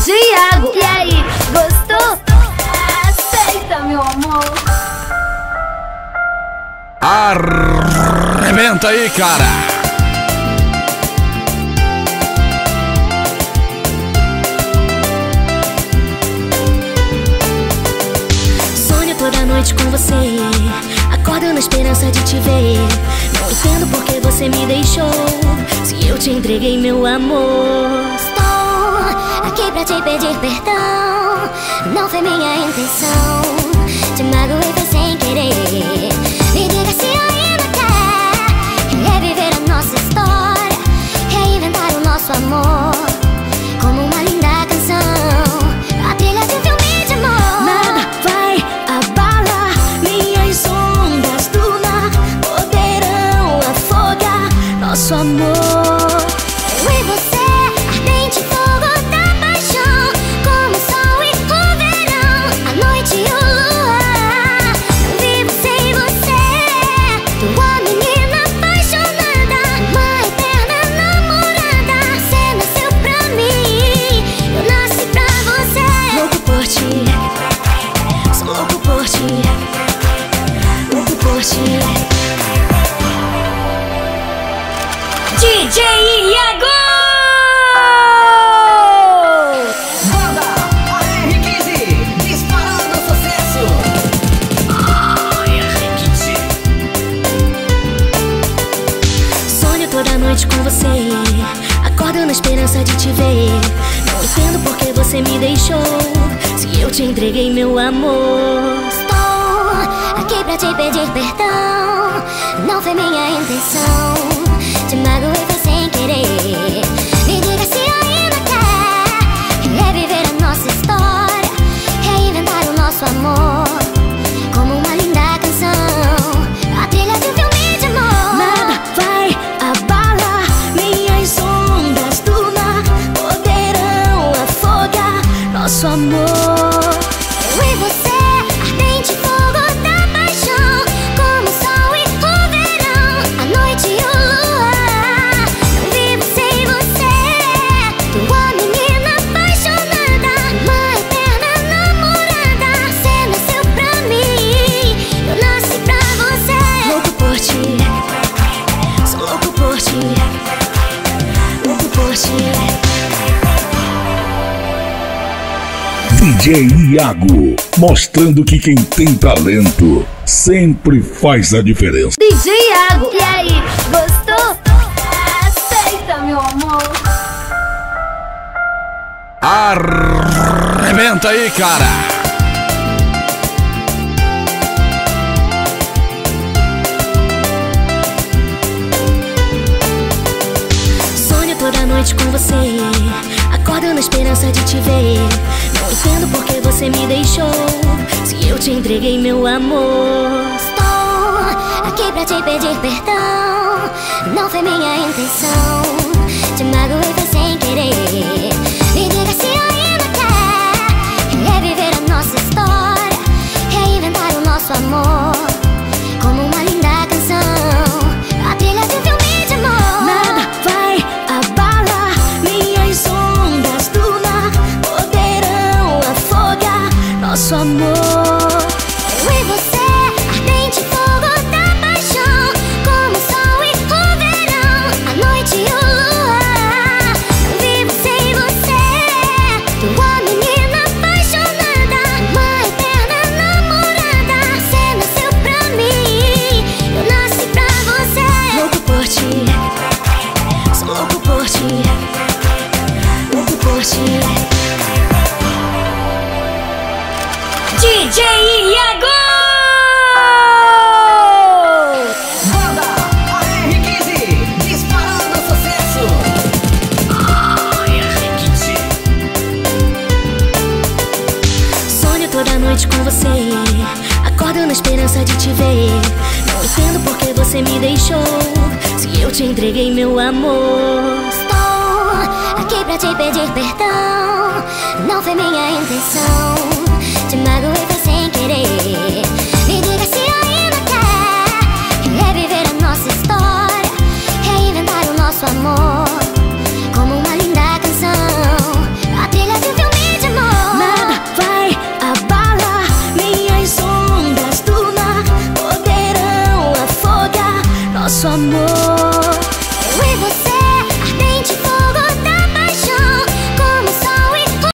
DJ Iago. E aí, gostou? Aceita, meu amor. Arrebenta aí, cara. Toda noite com você, acordo na esperança de te ver. Não entendo por que você me deixou, se eu te entreguei meu amor. Estou aqui pra te pedir perdão, não foi minha intenção. Te magoei, foi sem querer. Me diga se ainda quer reviver a nossa história, reinventar o nosso amor como uma linda canção, a trilha de um filme de amor. Nada vai abalar minhas ondas do mar, poderão afogar nosso amor. Eu e você, ardente fogo da paixão, como o sol e o verão, a noite e o luar. Não vivo sem você, tua menina apaixonada, uma eterna namorada. Você nasceu pra mim, eu nasci pra você. Louco por ti, sou louco por ti, louco por ti. DJ Iago! Banda AR15, disparando sucesso. AR15. Sonho toda noite com você, acordo na esperança de te ver. Não entendo por que você me deixou, se eu te entreguei meu amor. Estou aqui pra te pedir perdão, não foi minha intenção. Te magoei, foi sem querer. Me diga se ainda quer reviver a nossa história, reinventar o nosso amor como uma linda canção, a trilha de um filme de amor. Nada vai abalar minhas ondas do mar, poderão afogar nosso amor. Eu e você, ardente fogo da paixão, como o sol e o verão, a noite e o luar. Não vivo sem você, tua menina apaixonada, uma eterna namorada. Você nasceu pra mim, eu nasci pra você. Louco por ti, sou louco por ti, louco por ti. DJ Iago, mostrando que quem tem talento sempre faz a diferença. DJ Iago. E aí, gostou? Aceita, meu amor. Arrebenta aí, cara. Sonho toda noite com você, acordo na esperança de te ver. Não entendo por que você me deixou, se eu te entreguei meu amor. Estou aqui pra te pedir perdão, não foi minha intenção. Te magoei, foi sem querer. Me diga se ainda quer reviver a nossa história, reinventar o nosso amor como uma linda canção, a trilha de um filme de amor. Nada vai abalar minhas ondas do mar, poderão afogar nosso amor. Eu e você, ardente fogo da paixão, como o sol e o verão, a noite e o luar. Não vivo sem você, tua menina apaixonada, uma eterna namorada. Você nasceu pra mim, eu nasci pra você. Louco por ti, sou louco por ti, louco por ti. DJ Iago! Banda AR15, disparando sucesso. AR15. Sonho toda noite com você, acordo na esperança de te ver. Não entendo por que você me deixou, se eu te entreguei meu amor. Estou aqui pra te pedir perdão,